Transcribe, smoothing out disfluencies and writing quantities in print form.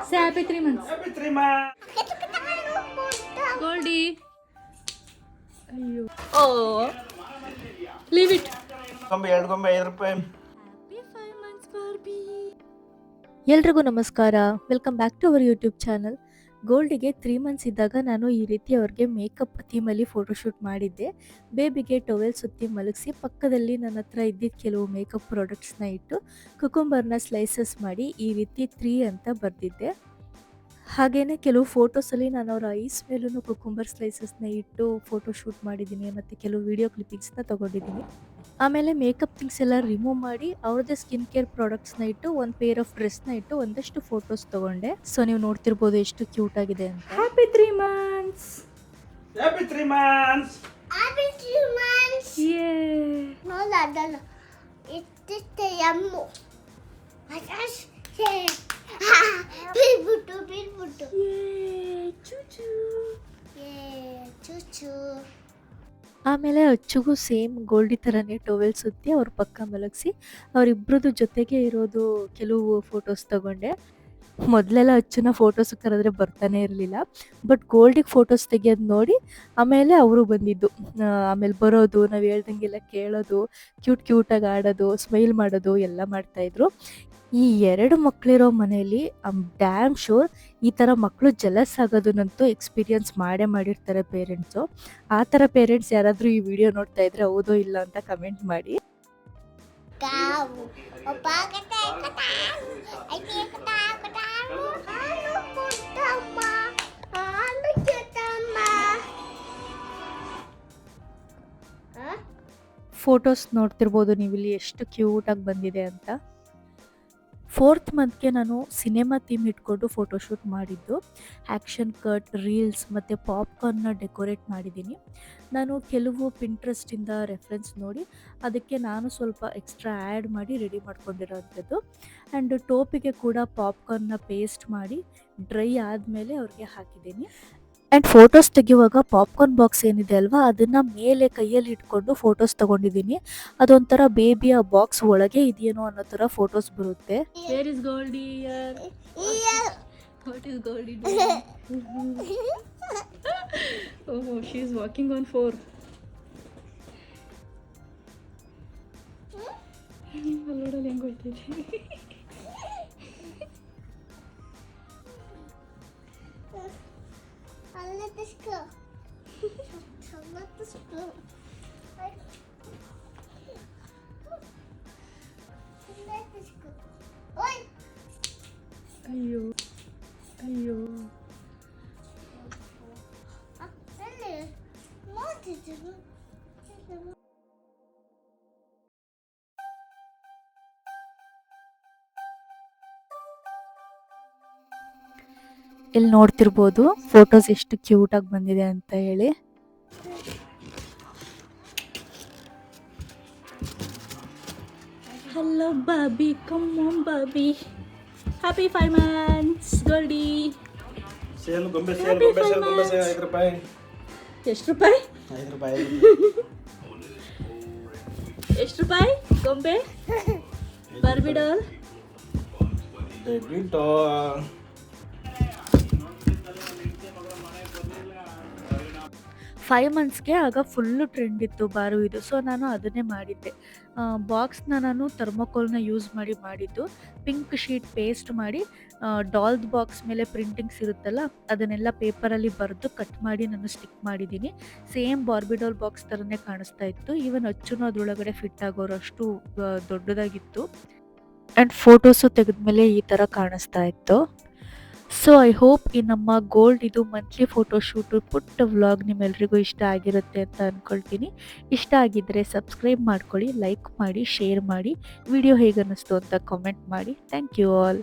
Say happy 3 months. Happy 3 months. Goldie. Oh. Leave it. ಗೊಂಬೆ 5 ರೂಪಾಯಿ. Happy 5 months, Barbie. ಎಲ್ರಿಗೂ ನಮಸ್ಕಾರ. Welcome back to our YouTube channel. ಗೋಲ್ಡಿಗೆ 3 months ಇದ್ದಾಗ ನಾನು ಈ ರೀತಿ ಅವ್ರಿಗೆ ಮೇಕಪ್ ಥೀಮಲ್ಲಿ ಫೋಟೋಶೂಟ್ ಮಾಡಿದ್ದೆ. ಬೇಬಿಗೆ ಟವೆಲ್ ಸುತ್ತಿ ಮಲಗಿಸಿ ಪಕ್ಕದಲ್ಲಿ ನನ್ನ ಹತ್ರ ಇದ್ದಿದ್ದ ಕೆಲವು ಮೇಕಪ್ ಪ್ರಾಡಕ್ಟ್ಸ್ನ ಇಟ್ಟು ಕುಕುಂಬರ್ನ ಸ್ಲೈಸಸ್ ಮಾಡಿ ಈ ರೀತಿ 3 ಅಂತ ಬರೆದಿದ್ದೆ. ಹಾಗೆಯೇ ಕೆಲವು ಫೋಟೋಸಲ್ಲಿ ನಾನು ಅವರ ಐಸ್ ಮೇಲೂ ಕುಕುಂಬರ್ ಸ್ಲೈಸಸ್ನ ಇಟ್ಟು ಫೋಟೋ ಶೂಟ್ ಮಾಡಿದ್ದೀನಿ ಮತ್ತು ಕೆಲವು ವಿಡಿಯೋ ಕ್ಲಿಪ್ಪಿಂಗ್ಸ್ನ ತೊಗೊಂಡಿದ್ದೀನಿ. ಆಮೇಲೆ ಮೇಕಪ್ ಥಿಂಗ್ಸ್ ಎಲ್ಲ ರಿಮೂವ್ ಮಾಡಿ ಅವ್ರದ್ದೇ ಸ್ಕಿನ್ ಕೇರ್ ಪ್ರಾಡಕ್ಟ್ಸ್ನ ಇಟ್ಟು ಒಂದು ಪೇರ್ ಆಫ್ ಡ್ರೆಸ್ನ ಇಟ್ಟು ಒಂದಷ್ಟು ಫೋಟೋಸ್ ತೊಗೊಂಡೆ. ಸೊ ನೀವು ನೋಡ್ತಿರ್ಬೋದು ಎಷ್ಟು ಕ್ಯೂಟ್ ಆಗಿದೆ ಅಂತ. Happy 3 months. Happy 3 months. Happy 3 months. Yeah. No, no. It's the yummo. I just say, Bilbutu. Yay. Choo-choo. Yeah, choo-choo. ಆಮೇಲೆ ಅಚ್ಚುಗೂ ಸೇಮ್ ಗೋಲ್ಡಿ ಥರನೇ ಟೋವೆಲ್ ಸುತ್ತಿ ಅವ್ರ ಪಕ್ಕ ಮಲಗಿಸಿ ಅವರಿಬ್ಬರದ್ದು ಜೊತೆಗೆ ಇರೋದು ಕೆಲವು ಫೋಟೋಸ್ ತಗೊಂಡೆ. ಮೊದಲೆಲ್ಲ ಅಚ್ಚುನ ಫೋಟೋಸ್ ಕರೆದ್ರೆ ಬರ್ತಾನೆ ಇರಲಿಲ್ಲ. ಬಟ್ ಗೋಲ್ಡಿಗೆ ಫೋಟೋಸ್ ತೆಗಿಯೋದು ನೋಡಿ ಆಮೇಲೆ ಅವರು ಬಂದಿದ್ದು. ಆಮೇಲೆ ಬರೋದು, ನಾವು ಹೇಳ್ದಂಗೆಲ್ಲ ಕೇಳೋದು, ಕ್ಯೂಟಾಗಿ ಆಡೋದು, ಸ್ಮೈಲ್ ಮಾಡೋದು ಎಲ್ಲ ಮಾಡ್ತಾಯಿದ್ರು. ಈ 2 ಮಕ್ಕಳಿರೋ ಮನೆಯಲ್ಲಿ ಡ್ಯಾಮ್ ಶೋರ್ ಈ ಥರ ಮಕ್ಕಳು ಜಲಸ್ ಆಗೋದನ್ನಂತೂ ಎಕ್ಸ್ಪೀರಿಯನ್ಸ್ ಮಾಡಿರ್ತಾರೆ ಪೇರೆಂಟ್ಸು. ಆ ಥರ ಪೇರೆಂಟ್ಸ್ ಯಾರಾದರೂ ಈ ವಿಡಿಯೋ ನೋಡ್ತಾ ಇದ್ರೆ ಹೌದೋ ಇಲ್ಲ ಅಂತ ಕಮೆಂಟ್ ಮಾಡಿ. Cow. Opa, kata. I think kata. Halo, putama. Halo, cetama. Huh? Photos ನೋಡ್ತಿರ್ಬೋದು ನೀವಿಲ್ಲಿ ಎಷ್ಟು ಕ್ಯೂಟಾಗಿ ಬಂದಿದೆ ಅಂತ. 4th ಮಂತ್ಗೆ ನಾನು ಸಿನಿಮಾ ಥೀಮ್ ಇಟ್ಕೊಂಡು ಫೋಟೋಶೂಟ್ ಮಾಡಿದ್ದು. ಆ್ಯಕ್ಷನ್ ಕಟ್, ರೀಲ್ಸ್ ಮತ್ತು ಪಾಪ್ಕಾರ್ನ್ನ ಡೆಕೋರೇಟ್ ಮಾಡಿದ್ದೀನಿ. ನಾನು ಕೆಲವು ಪಿಂಟ್ರೆಸ್ಟಿಂದ ರೆಫರೆನ್ಸ್ ನೋಡಿ ಅದಕ್ಕೆ ನಾನು ಸ್ವಲ್ಪ ಎಕ್ಸ್ಟ್ರಾ ಆ್ಯಡ್ ಮಾಡಿ ರೆಡಿ ಮಾಡ್ಕೊಂಡಿರೋವಂಥದ್ದು. ಆ್ಯಂಡ್ ಟೋಪಿಗೆ ಕೂಡ ಪಾಪ್ಕಾರ್ನ್ನ ಪೇಸ್ಟ್ ಮಾಡಿ ಡ್ರೈ ಆದಮೇಲೆ ಅವ್ರಿಗೆ ಹಾಕಿದ್ದೀನಿ. ಆ್ಯಂಡ್ ಫೋಟೋಸ್ ತೆಗೆಯುವಾಗ ಪಾಪ್ಕಾರ್ನ್ ಬಾಕ್ಸ್ ಏನಿದೆ ಅಲ್ವಾ ಅದನ್ನು ಮೇಲೆ ಕೈಯಲ್ಲಿ ಇಟ್ಕೊಂಡು ಫೋಟೋಸ್ ತೊಗೊಂಡಿದ್ದೀನಿ. ಅದೊಂಥರ ಬೇಬಿಯ ಬಾಕ್ಸ್ ಒಳಗೆ ಇದೆಯೇನೋ ಅನ್ನೋ ಥರ ಫೋಟೋಸ್ ಬರುತ್ತೆ. Where is Goldie? Yeah. What is Goldie doing? Oh, she is walking on 4. ಅಲ್ಲೋಡಲ್ಲಿ ಹೆಂಗೆ ಹೋಗ್ತೈತಿ. Let this go. Let this go. Let this go. Oi! ಅಯ್ಯೋ. Really? What did you do? ಇಲ್ಲಿ ನೋಡ್ತಿರ್ಬೋದು ಫೋಟೋಸ್ ಎಷ್ಟು ಕ್ಯೂಟಾಗಿ ಬಂದಿದೆ ಅಂತ ಹೇಳಿ. Hello, Barbie. Come on, Barbie. Happy 5 months, Goldie. Sale ಗೊಂಬೆ sale Happy ಗೊಂಬೆ 5 ಸೇಲ್ ಗೊಂಬೆ ಸೇಲ್ months. 5 ರೂಪಾಯಿ. ಎಷ್ಟು ರೂಪಾಯಿ? 5 ರೂಪಾಯಿ. ಎಷ್ಟು ರೂಪಾಯಿ ಗೊಂಬೆ? Barbie doll. ಬಿಟ್ಟು 5 ಮಂತ್ಸ್ಗೆ ಆಗ ಫುಲ್ಲು ಟ್ರೆಂಡ್ ಇತ್ತು ಬಾರು ಇದು. ಸೊ ನಾನು ಅದನ್ನೇ ಮಾಡಿದ್ದೆ. ಬಾಕ್ಸ್ನ ನಾನು ಥರ್ಮೋಕೋಲ್ನ ಯೂಸ್ ಮಾಡಿದ್ದು. ಪಿಂಕ್ ಶೀಟ್ ಪೇಸ್ಟ್ ಮಾಡಿ ಡಾಲ್ದ್ ಬಾಕ್ಸ್ ಮೇಲೆ ಪ್ರಿಂಟಿಂಗ್ಸ್ ಇರುತ್ತಲ್ಲ ಅದನ್ನೆಲ್ಲ ಪೇಪರಲ್ಲಿ ಬರೆದು ಕಟ್ ಮಾಡಿ ನಾನು ಸ್ಟಿಕ್ ಮಾಡಿದ್ದೀನಿ. ಸೇಮ್ ಬಾರ್ಬಿ ಡಾಲ್ ಬಾಕ್ಸ್ ಥರನೇ ಕಾಣಿಸ್ತಾ ಇತ್ತು. ಈವನ್ ಅಚ್ಚುನೂ ಅದರೊಳಗಡೆ ಫಿಟ್ ಆಗೋರಷ್ಟು ದೊಡ್ಡದಾಗಿತ್ತು. ಆ್ಯಂಡ್ ಫೋಟೋಸು ತೆಗೆದ್ಮೇಲೆ ಈ ಥರ ಕಾಣಿಸ್ತಾ ಇತ್ತು. ಸೊ ಐ ಹೋಪ್ ಈ ನಮ್ಮ ಗೋಲ್ಡ್ ಇದು ಮಂತ್ಲಿ ಫೋಟೋಶೂಟು ಪುಟ್ಟ ವ್ಲಾಗ್ ನಿಮ್ಮೆಲ್ರಿಗೂ ಇಷ್ಟ ಆಗಿರುತ್ತೆ ಅಂತ ಅಂದ್ಕೊಳ್ತೀನಿ. ಇಷ್ಟ ಆಗಿದ್ದರೆ ಸಬ್ಸ್ಕ್ರೈಬ್ ಮಾಡ್ಕೊಳ್ಳಿ, ಲೈಕ್ ಮಾಡಿ, ಶೇರ್ ಮಾಡಿ. ವಿಡಿಯೋ ಹೇಗೆ ಅನ್ನಿಸ್ತು ಅಂತ ಕಾಮೆಂಟ್ ಮಾಡಿ. Thank you all.